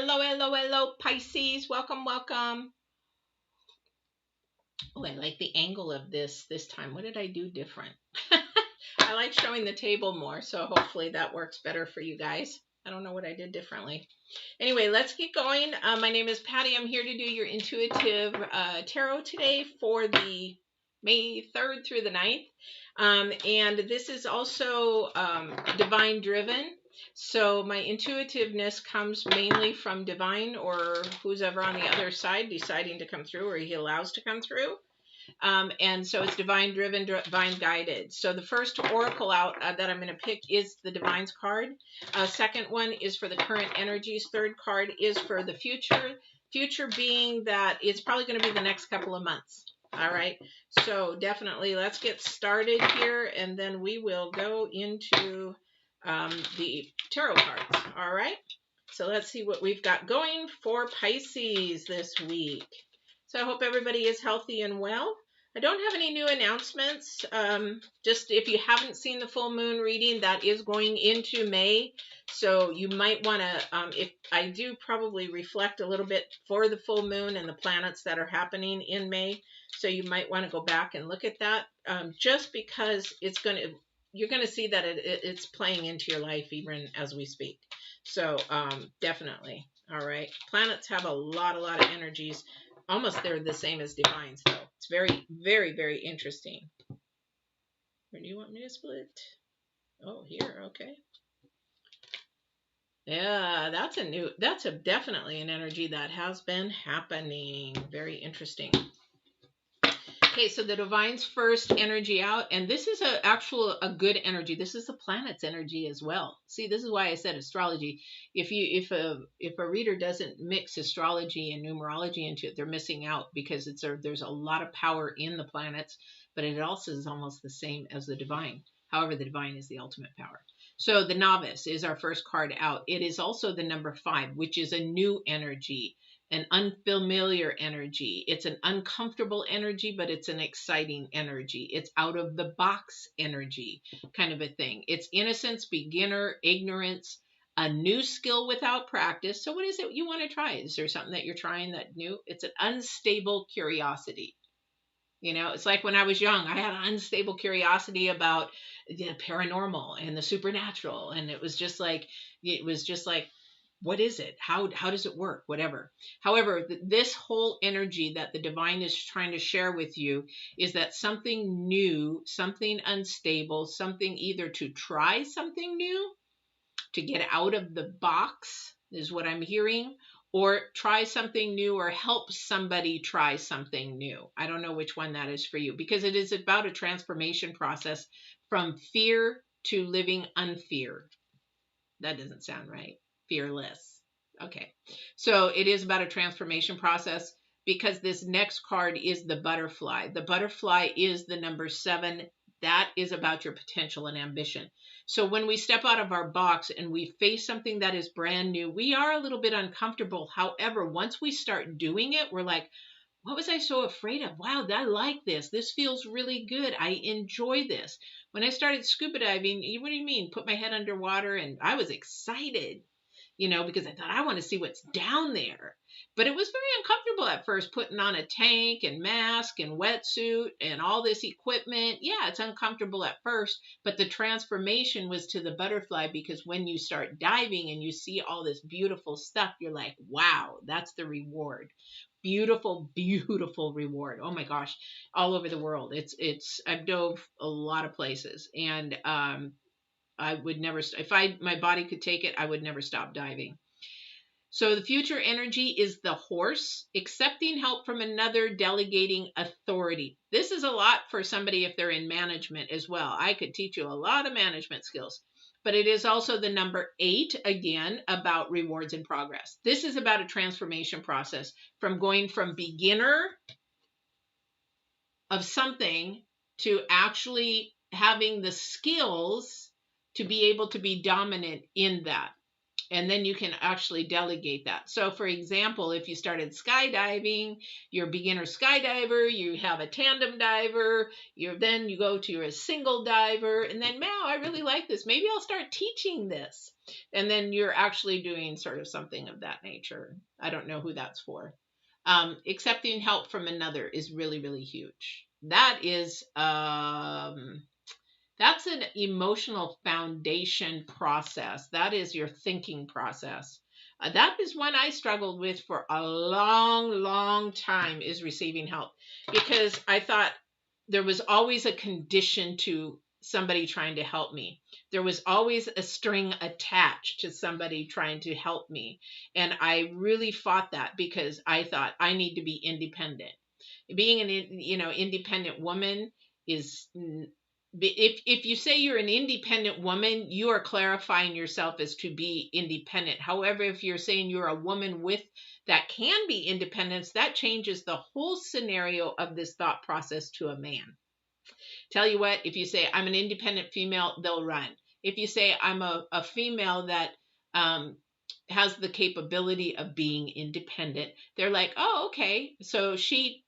Hello, hello, hello, Pisces. Welcome, welcome. Oh, I like the angle of this time. What did I do different? I like showing the table more, so hopefully that works better for you guys. I don't know what I did differently. Anyway, let's get going. My name is Patty. I'm here to do your intuitive tarot today for the May 3rd through the 9th. And this is also divine driven. So my intuitiveness comes mainly from divine, or who's ever on the other side deciding to come through, or he allows to come through. And so it's divine driven, divine guided. So the first oracle out that I'm going to pick is the Divine's card. Second one is for the current energies. Third card is for the future. Future being that it's probably going to be the next couple of months. All right. So definitely let's get started here, and then we will go into the tarot cards. All right. So let's see what we've got going for Pisces this week. So I hope everybody is healthy and well. I don't have any new announcements. Just if you haven't seen the full moon reading, that is going into May. So you might want to, if I do probably reflect a little bit for the full moon and the planets that are happening in May. So you might want to go back and look at that, just because you're going to see that it's playing into your life even as we speak. So definitely. All right. Planets have a lot of energies. Almost they're the same as divines, though. It's very, very, very interesting. Where do you want me to split? Oh, here. Okay. Yeah, that's definitely an energy that has been happening. Very interesting. Okay, so the Divine's first energy out, and this is a good energy. This is the planet's energy as well. See, this is why I said astrology. If a reader doesn't mix astrology and numerology into it, they're missing out, because there's a lot of power in the planets, but it also is almost the same as the Divine. However, the Divine is the ultimate power. So the Novice is our first card out. It is also the number 5, which is a new energy. An unfamiliar energy. It's an uncomfortable energy, but it's an exciting energy. It's out of the box energy kind of a thing. It's innocence, beginner, ignorance, a new skill without practice. So what is it you want to try? Is there something that you're trying that new? It's an unstable curiosity. You know, it's like when I was young, I had an unstable curiosity about the paranormal and the supernatural. And it was just like, what is it? How does it work? Whatever. However, this whole energy that the Divine is trying to share with you is that something new, something unstable, something either to try something new, to get out of the box is what I'm hearing, or try something new, or help somebody try something new. I don't know which one that is for you, because it is about a transformation process from fear to living unfeared. That doesn't sound right. Fearless. Okay. So it is about a transformation process, because this next card is the butterfly. The butterfly is the number 7. That is about your potential and ambition. So when we step out of our box and we face something that is brand new, we are a little bit uncomfortable. However, once we start doing it, we're like, what was I so afraid of? Wow, I like this. This feels really good. I enjoy this. When I started scuba diving, what do you mean? Put my head underwater, and I was excited, because I thought, I want to see what's down there. But it was very uncomfortable at first, putting on a tank and mask and wetsuit and all this equipment. Yeah, it's uncomfortable at first, but the transformation was to the butterfly, because when you start diving and you see all this beautiful stuff, you're like, wow, that's the reward. Beautiful, beautiful reward. Oh my gosh, all over the world. I've dove a lot of places, and I would never, if my body could take it, I would never stop diving. So the future energy is the horse, accepting help from another, delegating authority. This is a lot for somebody if they're in management as well. I could teach you a lot of management skills. But it is also the number 8, again, about rewards and progress. This is about a transformation process from going from beginner of something to actually having the skills to be able to be dominant in that. And then you can actually delegate that. So for example, if you started skydiving, you're a beginner skydiver, you have a tandem diver, then you go to a single diver, and then, wow, I really like this. Maybe I'll start teaching this. And then you're actually doing sort of something of that nature. I don't know who that's for. Accepting help from another is really, really huge. That is that's an emotional foundation process. That is your thinking process. That is one I struggled with for a long, long time, is receiving help, because I thought there was always a condition to somebody trying to help me. There was always a string attached to somebody trying to help me. And I really fought that because I thought I need to be independent. Being an independent woman is, if you say you're an independent woman, you are clarifying yourself as to be independent. However, if you're saying you're a woman with that can be independence, that changes the whole scenario of this thought process to a man. Tell you what, if you say I'm an independent female, they'll run. If you say I'm a female that has the capability of being independent, they're like, oh, okay. So she,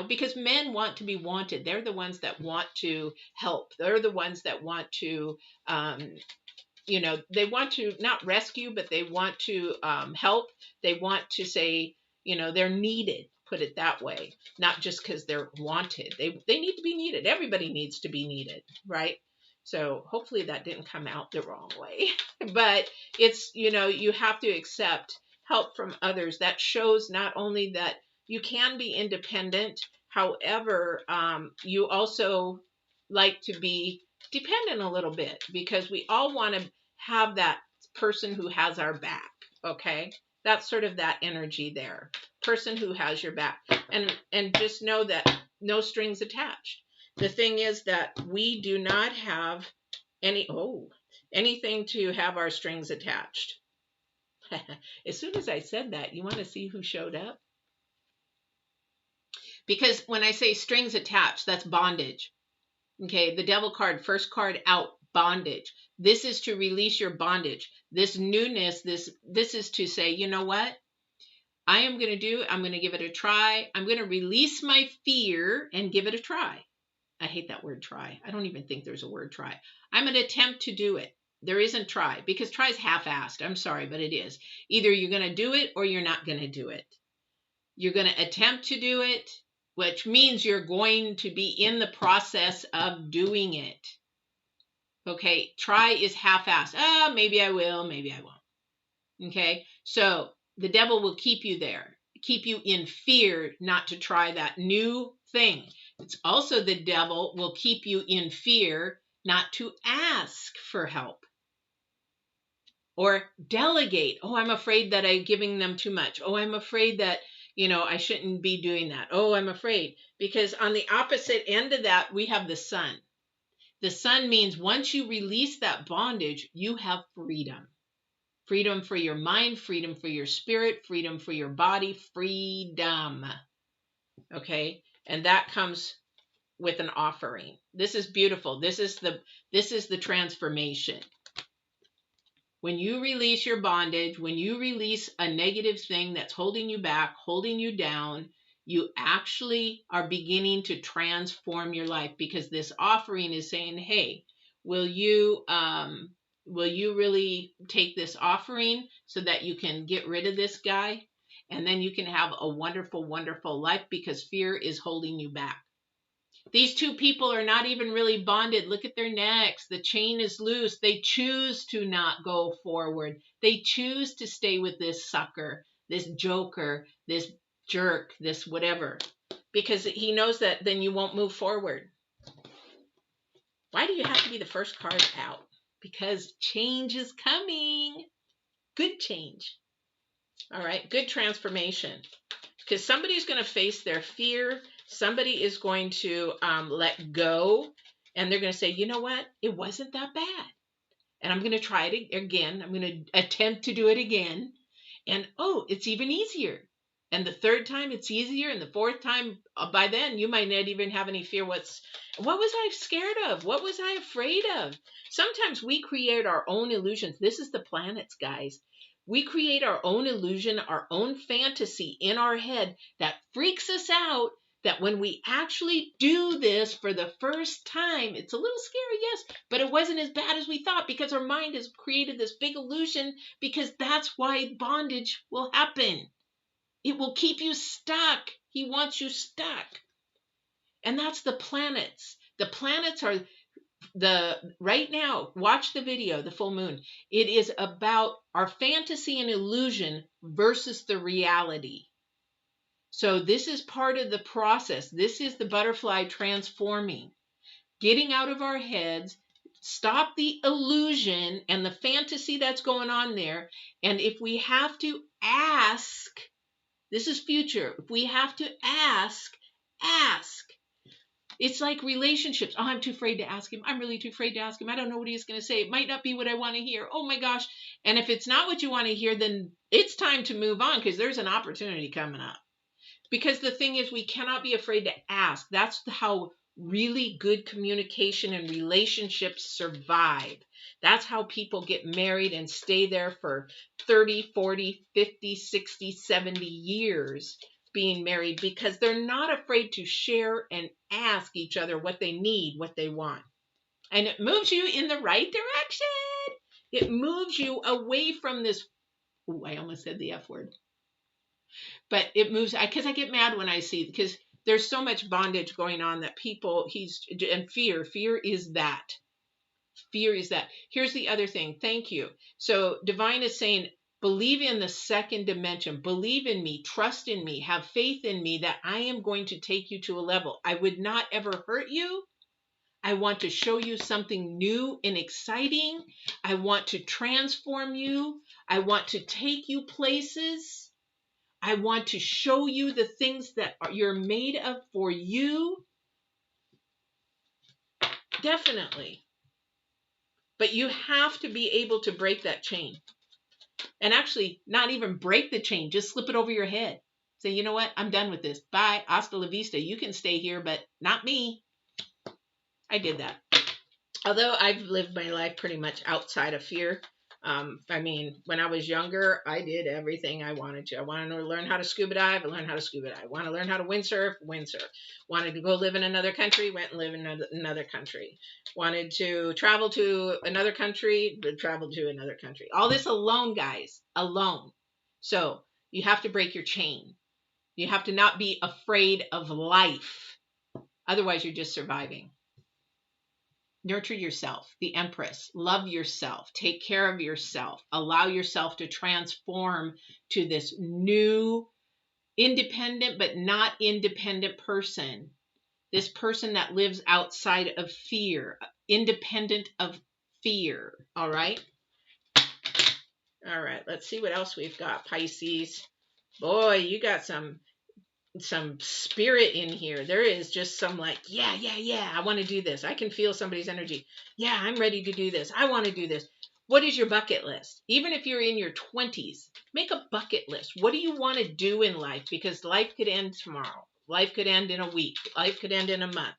because men want to be wanted. They're the ones that want to help. They're the ones that want to, they want to not rescue, but they want to help. They want to say, they're needed. Put it that way, not just because they're wanted. They need to be needed. Everybody needs to be needed, right? So hopefully that didn't come out the wrong way. But it's, you have to accept help from others. That shows not only that you can be independent, however, you also like to be dependent a little bit, because we all want to have that person who has our back, okay? That's sort of that energy there. Person who has your back. And just know that no strings attached. The thing is that we do not have anything to have our strings attached. As soon as I said that, you want to see who showed up? Because when I say strings attached, that's bondage. Okay, the devil card, first card out, bondage. This is to release your bondage. This newness, this is to say, you know what? I'm going to give it a try. I'm going to release my fear and give it a try. I hate that word try. I don't even think there's a word try. I'm going to attempt to do it. There isn't try, because try is half-assed. I'm sorry, but it is. Either you're going to do it or you're not going to do it. You're going to attempt to do it, which means you're going to be in the process of doing it. Okay, try is half-assed. Maybe I will, maybe I won't. Okay, so the devil will keep you there, keep you in fear not to try that new thing. It's also the devil will keep you in fear not to ask for help or delegate. Oh, I'm afraid that I'm giving them too much. Oh, I'm afraid that, I shouldn't be doing that. Oh, I'm afraid. Because on the opposite end of that, we have the sun. The sun means once you release that bondage, you have freedom. Freedom for your mind, freedom for your spirit, freedom for your body, freedom. Okay? And that comes with an offering. This is beautiful. This is the transformation. When you release your bondage, when you release a negative thing that's holding you back, holding you down, you actually are beginning to transform your life, because this offering is saying, hey, will you really take this offering so that you can get rid of this guy? And then you can have a wonderful, wonderful life, because fear is holding you back. These two people are not even really bonded. Look at their necks. The chain is loose. They choose to not go forward. They choose to stay with this sucker, this joker, this jerk, this whatever, because he knows that then you won't move forward. Why do you have to be the first card out? Because change is coming. Good change. All right. Good transformation. Because somebody's going to face their fear. Somebody is going to let go. And they're going to say, you know what? It wasn't that bad. And I'm going to try it again. I'm going to attempt to do it again. And, it's even easier. And the third time it's easier. And the fourth time, by then, you might not even have any fear. What was I scared of? What was I afraid of? Sometimes we create our own illusions. This is the planets, guys. We create our own illusion, our own fantasy in our head that freaks us out, that when we actually do this for the first time, it's a little scary, yes, but it wasn't as bad as we thought, because our mind has created this big illusion, because that's why bondage will happen. It will keep you stuck. He wants you stuck. And that's the planets. The planets are right now, watch the video, the full moon. It is about our fantasy and illusion versus the reality. So this is part of the process. This is the butterfly transforming, getting out of our heads, stop the illusion and the fantasy that's going on there. And if we have to ask, this is future. If we have to ask. It's like relationships. Oh, I'm too afraid to ask him. I'm really too afraid to ask him. I don't know what he's going to say. It might not be what I want to hear. Oh my gosh. And if it's not what you want to hear, then it's time to move on, because there's an opportunity coming up. Because the thing is, we cannot be afraid to ask. That's how really good communication and relationships survive. That's how people get married and stay there for 30, 40, 50, 60, 70 years being married, because they're not afraid to share and ask each other what they need, what they want. And it moves you in the right direction. It moves you away from this. Oh, I almost said the F word. But it moves, because I get mad when I see, because there's so much bondage going on that people, and fear is that. Fear is that. Here's the other thing. Thank you. So Divine is saying, believe in the second dimension. Believe in me. Trust in me. Have faith in me that I am going to take you to a level. I would not ever hurt you. I want to show you something new and exciting. I want to transform you. I want to take you places. I want to show you the things that you're made of for you. Definitely. But you have to be able to break that chain. And actually, not even break the chain, just slip it over your head. Say, you know what? I'm done with this. Bye. Hasta la vista. You can stay here, but not me. I did that. Although I've lived my life pretty much outside of fear. I mean, when I was younger, I did everything I wanted to. I wanted to learn how to scuba dive. I learned how to scuba dive. I want to learn how to windsurf. Wanted to go live in another country. Went and lived in another country. Wanted to travel to another country. Traveled to another country. All this alone, guys. Alone. So you have to break your chain. You have to not be afraid of life. Otherwise, you're just surviving. Nurture yourself, the Empress. Love yourself. Take care of yourself. Allow yourself to transform to this new, independent but not independent person. This person that lives outside of fear, independent of fear. All right? All right, let's see what else we've got, Pisces. Boy, you got some spirit in here. There is just some like, yeah, I want to do this. I can feel somebody's energy. Yeah, I'm ready to do this. I want to do this. What is your bucket list? Even if you're in your 20s, make a bucket list. What do you want to do in life? Because life could end tomorrow. Life could end in a week. Life could end in a month.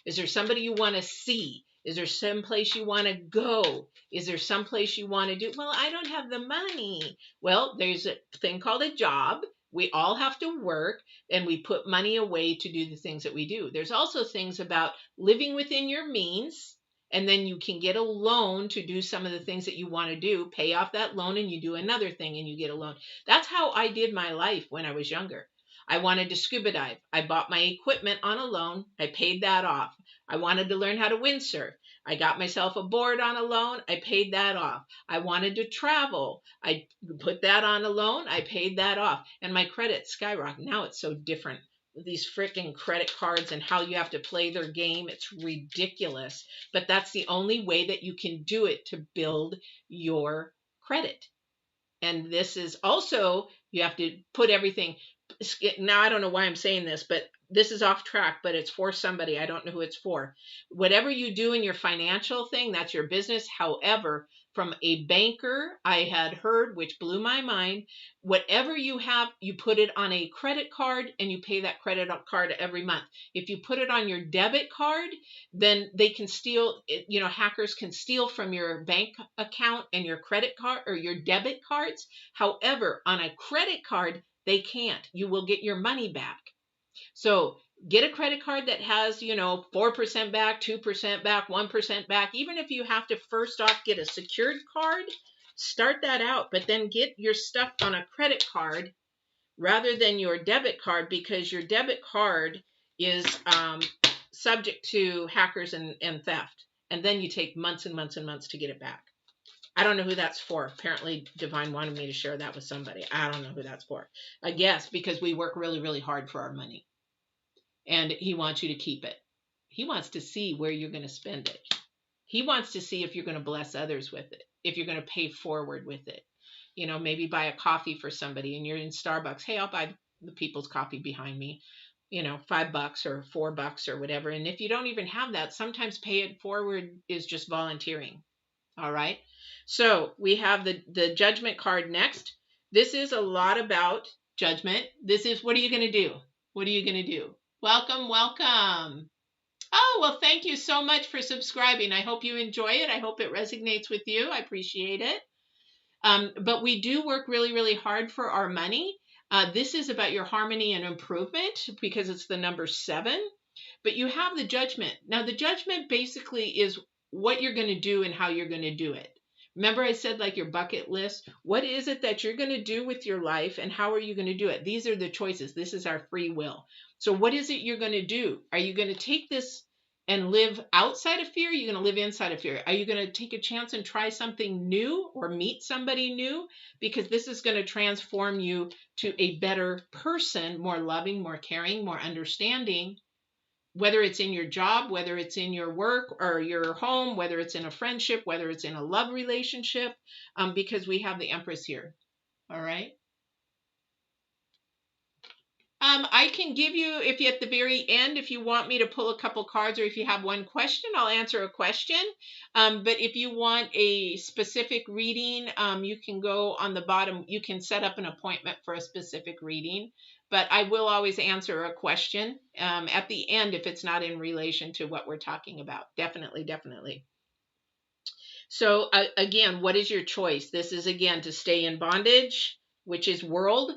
Is there somebody you want to see? Is there some place you want to go? Is there some place you want to do? Well, I don't have the money. Well, there's a thing called a job. We all have to work, and we put money away to do the things that we do. There's also things about living within your means, and then you can get a loan to do some of the things that you want to do, pay off that loan, and you do another thing and you get a loan. That's how I did my life when I was younger. I wanted to scuba dive. I bought my equipment on a loan. I paid that off. I wanted to learn how to windsurf. I got myself a board on a loan. I paid that off. I wanted to travel. I put that on a loan. I paid that off. And my credit skyrocketed. Now it's so different. These freaking credit cards and how you have to play their game. It's ridiculous. But that's the only way that you can do it, to build your credit. And this is also, you have to put everything. now I don't know why I'm saying this, but this is off track, but it's for somebody. I don't know who it's for. Whatever you do in your financial thing, that's your business. However, from a banker, I had heard, which blew my mind, whatever you have, you put it on a credit card and you pay that credit card every month. If you put it on your debit card, then they can steal, hackers can steal from your bank account and your credit card or your debit cards. However, on a credit card, they can't. You will get your money back. So get a credit card that has, 4% back, 2% back, 1% back. Even if you have to first off get a secured card, start that out, but then get your stuff on a credit card rather than your debit card, because your debit card is subject to hackers and theft. And then you take months and months and months to get it back. I don't know who that's for. Apparently, Divine wanted me to share that with somebody. I don't know who that's for. I guess because we work really, really hard for our money. And he wants you to keep it. He wants to see where you're going to spend it. He wants to see if you're going to bless others with it, if you're going to pay forward with it. Maybe buy a coffee for somebody and you're in Starbucks. Hey, I'll buy the people's coffee behind me. $5 or $4 or whatever. And if you don't even have that, sometimes pay it forward is just volunteering. All right. So we have the judgment card next. This is a lot about judgment. This is, what are you going to do? What are you going to do? Welcome, welcome. Oh, well, thank you so much for subscribing. I hope you enjoy it. I hope it resonates with you. I appreciate it. But we do work really, really hard for our money. This is about your harmony and improvement because it's the number 7. But you have the judgment. Now, the judgment basically is what you're going to do and how you're going to do it. Remember I said like your bucket list? What is it that you're going to do with your life and how are you going to do it? These are the choices. This is our free will. So what is it you're going to do? Are you going to take this and live outside of fear? Are you going to live inside of fear? Are you going to take a chance and try something new or meet somebody new? Because this is going to transform you to a better person, more loving, more caring, more understanding. Whether it's in your job, whether it's in your work or your home, whether it's in a friendship, whether it's in a love relationship, because we have the Empress here. All right. I can give you, if you at the very end, if you want me to pull a couple cards or if you have one question, I'll answer a question. But if you want a specific reading, you can go on the bottom. You can set up an appointment for a specific reading. But I will always answer a question at the end if it's not in relation to what we're talking about. Definitely, definitely. So again, what is your choice? This is, again, to stay in bondage, which is world.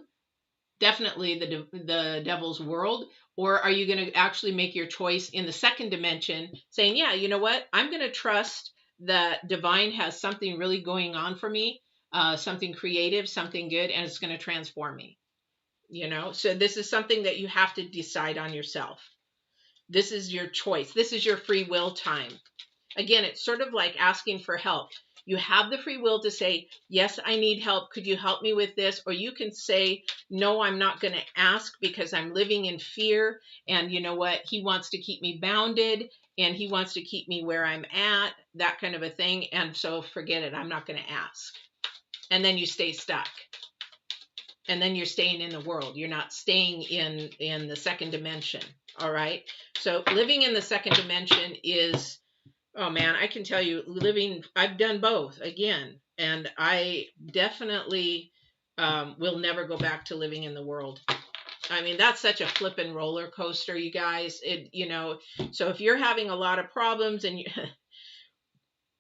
Definitely the devil's world. Or are you going to actually make your choice in the second dimension, saying, yeah, you know what? I'm going to trust that divine has something really going on for me, something creative, something good, and it's going to transform me. So this is something that you have to decide on yourself. This is your choice. This is your free will time. Again, it's sort of like asking for help. You have the free will to say, yes, I need help. Could you help me with this? Or you can say, no, I'm not going to ask because I'm living in fear. And you know what? He wants to keep me bounded and he wants to keep me where I'm at, that kind of a thing. And so forget it. I'm not going to ask. And then you stay stuck. And then you're staying in the world. You're not staying in the second dimension. All right. So living in the second dimension is, oh man, I can tell you, I've done both again. And I definitely will never go back to living in the world. I mean, that's such a flippin' roller coaster, you guys. So if you're having a lot of problems and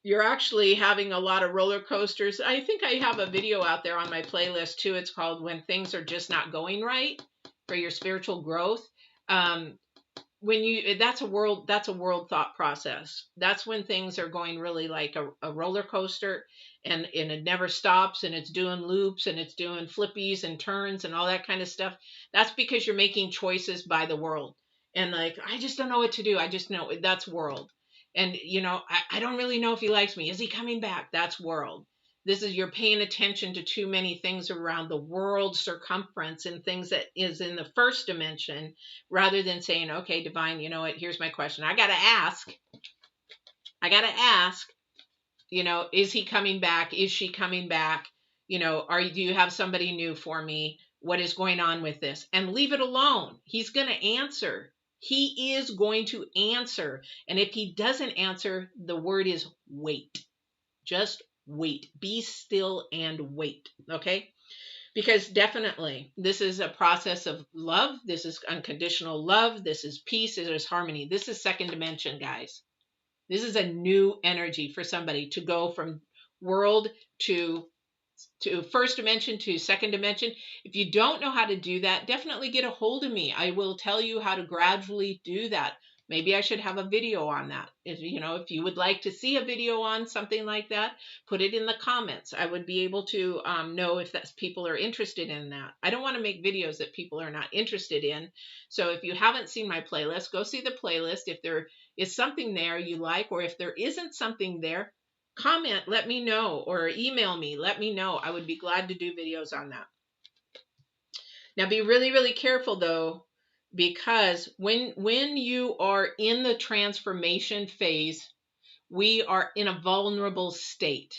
you're actually having a lot of roller coasters. I think I have a video out there on my playlist too. It's called When Things Are Just Not Going Right for Your Spiritual Growth. That's a world thought process. That's when things are going really like a roller coaster and it never stops and it's doing loops and it's doing flippies and turns and all that kind of stuff. That's because you're making choices by the world. And like, I just don't know what to do. I just know that's world. And, I don't really know if he likes me. Is he coming back? That's world. This is, you're paying attention to too many things around the world circumference and things that is in the first dimension rather than saying, okay, divine, you know what? Here's my question. I got to ask, is he coming back? Is she coming back? Do you have somebody new for me? what is going on with this, and leave it alone. He's going to answer. He is going to answer. And if he doesn't answer, the word is wait. Just wait. Be still and wait. Okay? Because definitely this is a process of love. This is unconditional love. This is peace. This is harmony. This is second dimension, guys. This is a new energy for somebody to go from world to first dimension to second dimension. If you don't know how to do that, definitely get a hold of me. I will tell you how to gradually do that. Maybe I should have a video on that. If you would like to see a video on something like that, put it in the comments. I would be able to know if people are interested in that. I don't want to make videos that people are not interested in. So if you haven't seen my playlist, go see the playlist. If there is something there you like, or if there isn't something there, comment, let me know, or email me, let me know. I would be glad to do videos on that. Now be really, really careful though, because when you are in the transformation phase, we are in a vulnerable state,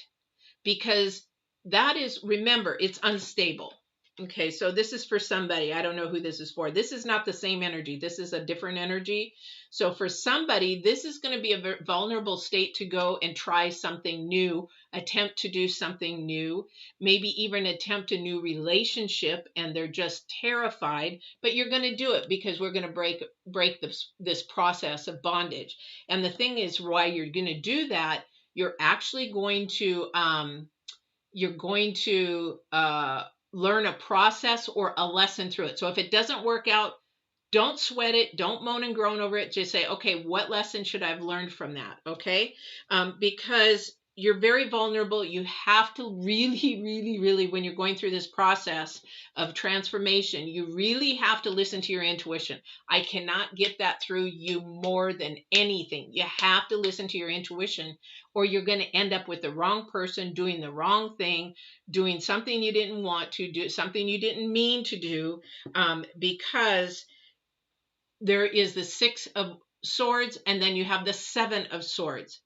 because that is, remember, it's unstable. Okay, so this is for somebody. I don't know who this is for. This is not the same energy. This is a different energy. So for somebody, this is going to be a vulnerable state to go and try something new, attempt to do something new, maybe even attempt a new relationship, and they're just terrified. But you're going to do it because we're going to break this process of bondage. And the thing is, why you're going to do that, you're actually going to learn a process or a lesson through it. So if it doesn't work out, don't sweat it. Don't moan and groan over it. Just say, okay, what lesson should I have learned from that? Okay. Because you're very vulnerable. You have to really, really, really, when you're going through this process of transformation, you really have to listen to your intuition. I cannot get that through you more than anything. You have to listen to your intuition, or you're going to end up with the wrong person, doing the wrong thing, doing something you didn't want to do, something you didn't mean to do, because there is the 6 of Swords, and then you have the 7 of Swords.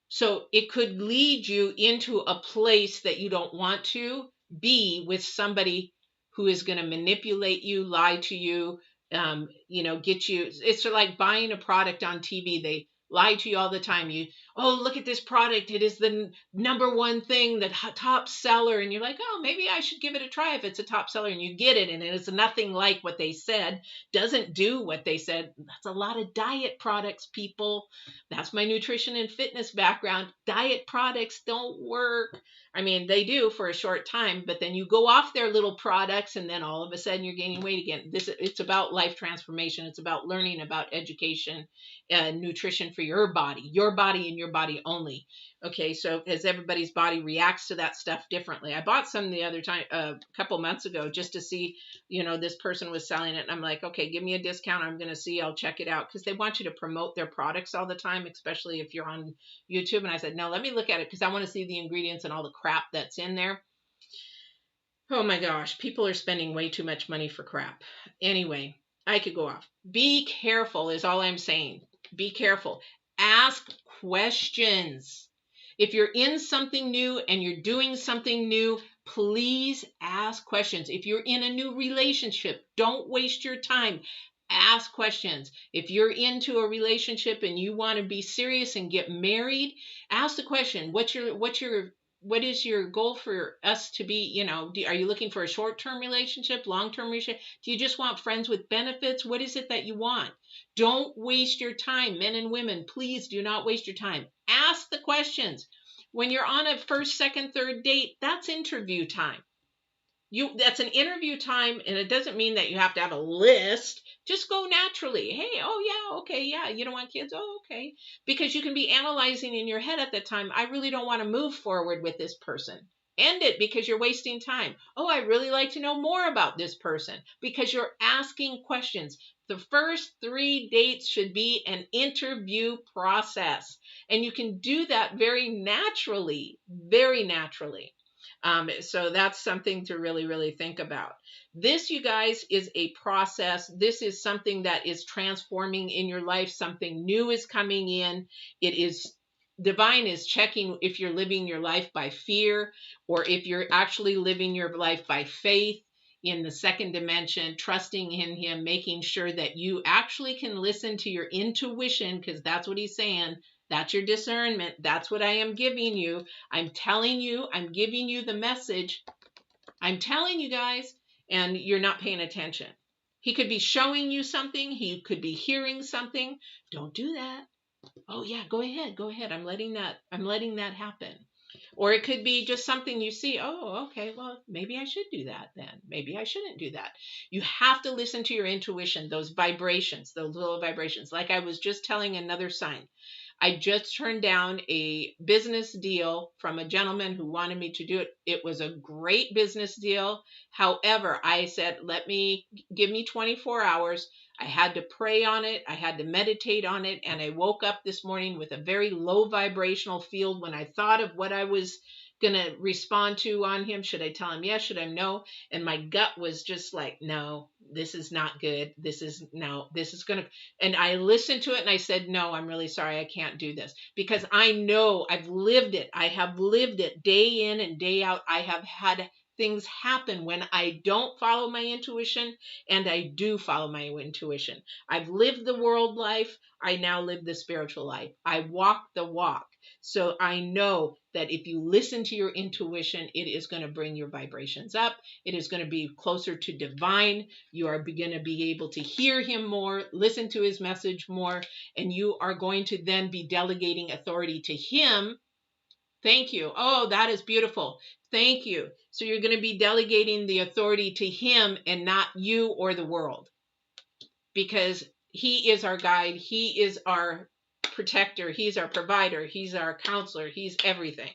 So it could lead you into a place that you don't want to be with somebody who is going to manipulate you, lie to you, get you. It's sort of like buying a product on TV. They lie to you all the time. Oh, look at this product. It is the #1 thing, the top seller. And you're like, oh, maybe I should give it a try if it's a top seller. And you get it, and it's nothing like what they said, doesn't do what they said. That's a lot of diet products, people. That's my nutrition and fitness background. Diet products don't work. I mean, they do for a short time, but then you go off their little products, and then all of a sudden you're gaining weight again. It's about life transformation. It's about learning about education and nutrition for your body and your body only. Okay, so as everybody's body reacts to that stuff differently. I bought some the other time, a couple months ago, just to see, this person was selling it. And I'm like, okay, give me a discount. I'm going to see, I'll check it out. Because they want you to promote their products all the time, especially if you're on YouTube. And I said, no, let me look at it because I want to see the ingredients and all the crap that's in there. Oh my gosh, people are spending way too much money for crap. Anyway, I could go off. Be careful is all I'm saying. Be careful. Ask questions. If you're in something new and you're doing something new, please ask questions. If you're in a new relationship, don't waste your time. Ask questions. If you're into a relationship and you want to be serious and get married, ask the question, what is your goal for us to be, are you looking for a short-term relationship, long-term relationship? Do you just want friends with benefits? What is it that you want? Don't waste your time. Men and women, please do not waste your time. Ask the questions. When you're on a first, second, third date, that's interview time. That's an interview time, and it doesn't mean that you have to have a list. Just go naturally. Hey, oh yeah, okay, yeah, you don't want kids? Oh, okay. Because you can be analyzing in your head at that time, I really don't want to move forward with this person. End it because you're wasting time. Oh, I really like to know more about this person, because you're asking questions. The first 3 dates should be an interview process, and you can do that very naturally, very naturally. So that's something to really, really think about. This, you guys, is a process. This is something that is transforming in your life. Something new is coming in. Divine is checking if you're living your life by fear or if you're actually living your life by faith. in the second dimension, trusting in him, making sure that you actually can listen to your intuition, because that's what he's saying. That's your discernment. That's what I am giving you. I'm telling you, I'm giving you the message. I'm telling you guys, and you're not paying attention. He could be showing you something. He could be hearing something. Don't do that. Oh yeah, go ahead. Go ahead. I'm letting that happen. Or it could be just something you see. Oh, okay. Well, maybe I should do that then. Maybe I shouldn't do that. You have to listen to your intuition, those vibrations, those little vibrations. Like I was just telling another sign. I just turned down a business deal from a gentleman who wanted me to do it. It was a great business deal. However, I said, give me 24 hours. I had to pray on it. I had to meditate on it. And I woke up this morning with a very low vibrational field when I thought of what I was going to respond to on him. Should I tell him yes? Should I no? And my gut was just like, no, this is not good. This is going to, and I listened to it and I said, no, I'm really sorry. I can't do this, because I know I've lived it. I have lived it day in and day out. I have had things happen when I don't follow my intuition, and I do follow my intuition. I've lived the world life. I now live the spiritual life. I walk the walk. So I know that if you listen to your intuition, it is going to bring your vibrations up. It is going to be closer to divine. You are going to be able to hear him more, listen to his message more, and you are going to then be delegating authority to him. Thank you. Oh, that is beautiful. Thank you. So you're going to be delegating the authority to him and not you or the world, because he is our guide. He is our protector. He's our provider. He's our counselor. He's everything.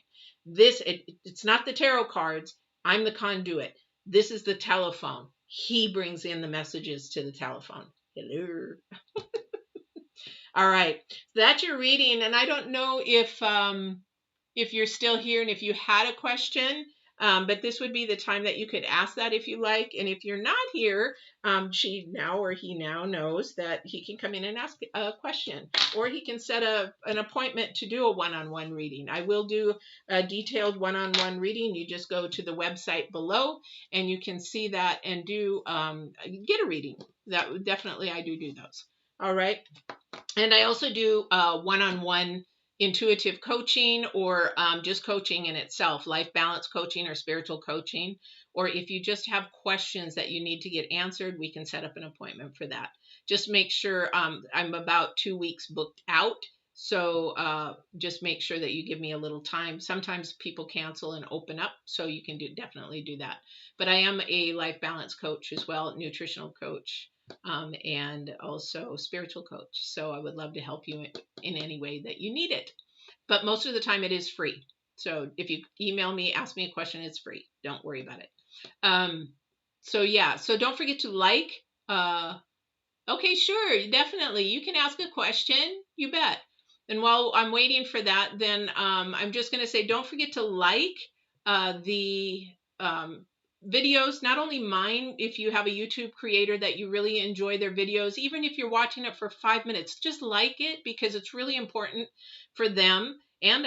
It's not the tarot cards. I'm the conduit. This is the telephone. He brings in the messages to the telephone. Hello. All right. That's your reading. And I don't know if you're still here and if you had a question, but this would be the time that you could ask that if you like. And if you're not here, she now or he now knows that he can come in and ask a question, or he can set an appointment to do a one-on-one reading. I will do a detailed one-on-one reading. You just go to the website below and you can see that and get a reading. That definitely, I do those. All right. And I also do one-on-one intuitive coaching, or just coaching in itself, life balance coaching or spiritual coaching. Or if you just have questions that you need to get answered, we can set up an appointment for that. Just make sure I'm about 2 weeks booked out. So just make sure that you give me a little time. Sometimes people cancel and open up, so you can definitely do that. But I am a life balance coach as well, nutritional coach, and also spiritual coach. So I would love to help you in any way that you need it. But most of the time it is free. So if you email me, ask me a question, it's free. Don't worry about it. So yeah, so don't forget to like. Okay, sure, definitely. You can ask a question, you bet. And while I'm waiting for that, then I'm just going to say, don't forget to like the videos, not only mine. If you have a YouTube creator that you really enjoy their videos, even if you're watching it for 5 minutes, just like it, because it's really important for them and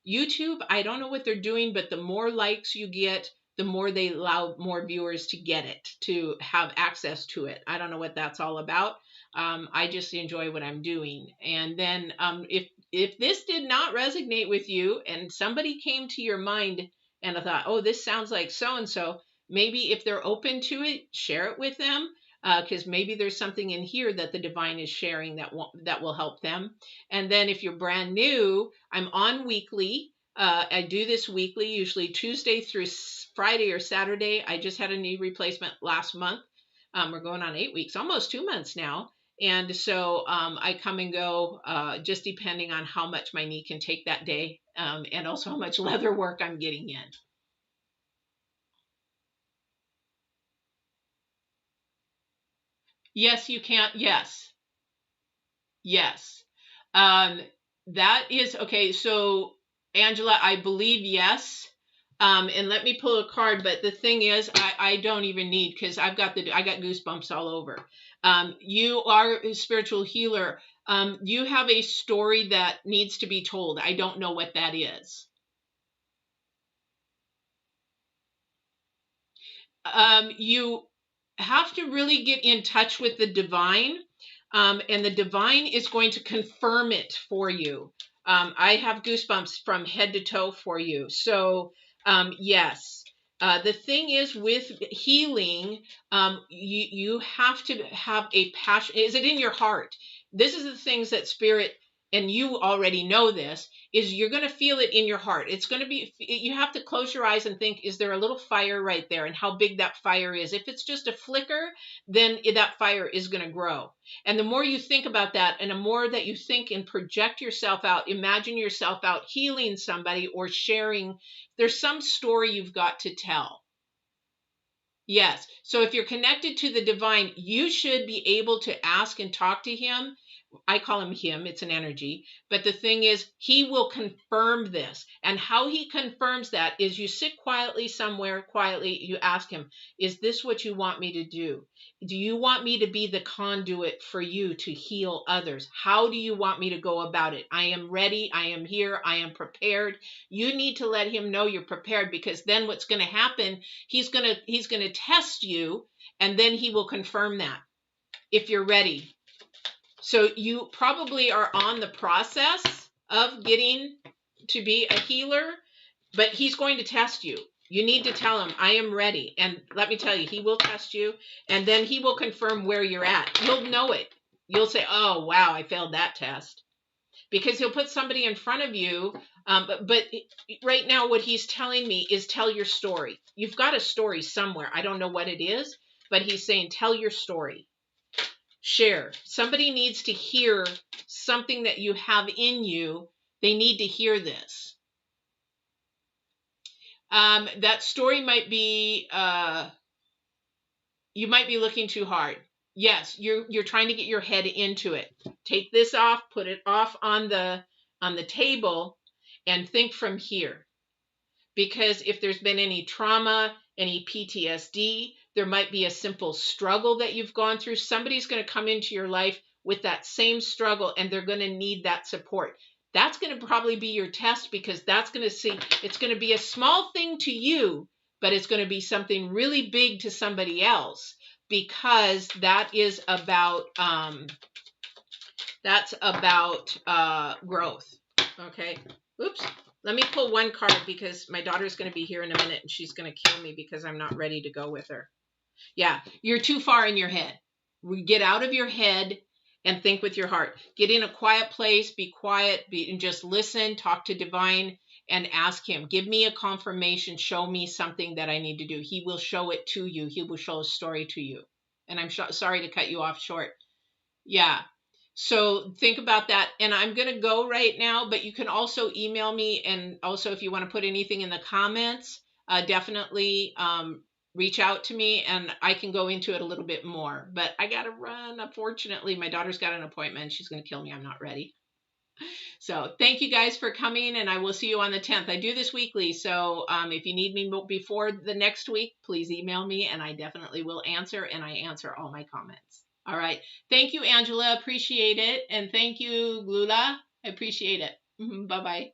YouTube, I don't know what they're doing, but the more likes you get, the more they allow more viewers to get it, to have access to it. I don't know what that's all about. I just enjoy what I'm doing. And then if this did not resonate with you and somebody came to your mind and I thought, oh, this sounds like so-and-so, maybe if they're open to it, share it with them, because maybe there's something in here that the divine is sharing that will help them. And then if you're brand new, I'm on weekly. I do this weekly, usually Tuesday through Friday or Saturday. I just had a knee replacement last month. We're going on 8 weeks, almost 2 months now. And so I come and go just depending on how much my knee can take that day, and also how much leather work I'm getting in. Yes, you can. Yes. Yes. That is okay. So Angela, I believe yes. And let me pull a card, but the thing is, I don't even need, because I got goosebumps all over. You are a spiritual healer. You have a story that needs to be told. I don't know what that is. You have to really get in touch with the divine, and the divine is going to confirm it for you. I have goosebumps from head to toe for you. So, yes. The thing is with healing, you have to have a passion. Is it in your heart? This is the things that spirit, and you already know this, is you're going to feel it in your heart. It's going to be, you have to close your eyes and think, is there a little fire right there, and how big that fire is? If it's just a flicker, then that fire is going to grow. And the more you think about that, and the more that you think and project yourself out, imagine yourself out healing somebody or sharing, there's some story you've got to tell. Yes. So if you're connected to the divine, you should be able to ask and talk to him. I call him, it's an energy. But the thing is, he will confirm this. And how he confirms that is you sit quietly somewhere, quietly, you ask him, is this what you want me to do? Do you want me to be the conduit for you to heal others? How do you want me to go about it? I am ready. I am here. I am prepared. You need to let him know you're prepared, because then what's going to happen, he's going to test you, and then he will confirm that if you're ready. So you probably are on the process of getting to be a healer, but he's going to test you. You need to tell him, I am ready. And let me tell you, he will test you, and then he will confirm where you're at. You'll know it. You'll say, oh, wow, I failed that test. Because he'll put somebody in front of you. But right now what he's telling me is tell your story. You've got a story somewhere. I don't know what it is, but he's saying, tell your story. Share. Somebody needs to hear something that you have in you. They need to hear this. That story might be, you might be looking too hard. Yes, you're trying to get your head into it. Take this off, put it off on the table, and think from here. Because if there's been any trauma, any PTSD, there might be a simple struggle that you've gone through. Somebody's going to come into your life with that same struggle, and they're going to need that support. That's going to probably be your test, because that's going to see, it's going to be a small thing to you, but it's going to be something really big to somebody else, because that is about, growth. Okay. Oops. Let me pull one card, because my daughter's going to be here in a minute and she's going to kill me because I'm not ready to go with her. Yeah, you're too far in your head. Get out of your head and think with your heart. Get in a quiet place, be quiet, and just listen, talk to divine, and ask him, give me a confirmation, show me something that I need to do. He will show it to you. He will show a story to you. And I'm sorry to cut you off short. Yeah. So think about that. And I'm going to go right now, but you can also email me. And also, if you want to put anything in the comments, definitely reach out to me and I can go into it a little bit more. But I got to run. Unfortunately, my daughter's got an appointment. She's going to kill me. I'm not ready. So thank you guys for coming, and I will see you on the 10th. I do this weekly. So if you need me before the next week, please email me and I definitely will answer, and I answer all my comments. All right. Thank you, Angela. Appreciate it. And thank you, Glula. I appreciate it. Bye-bye.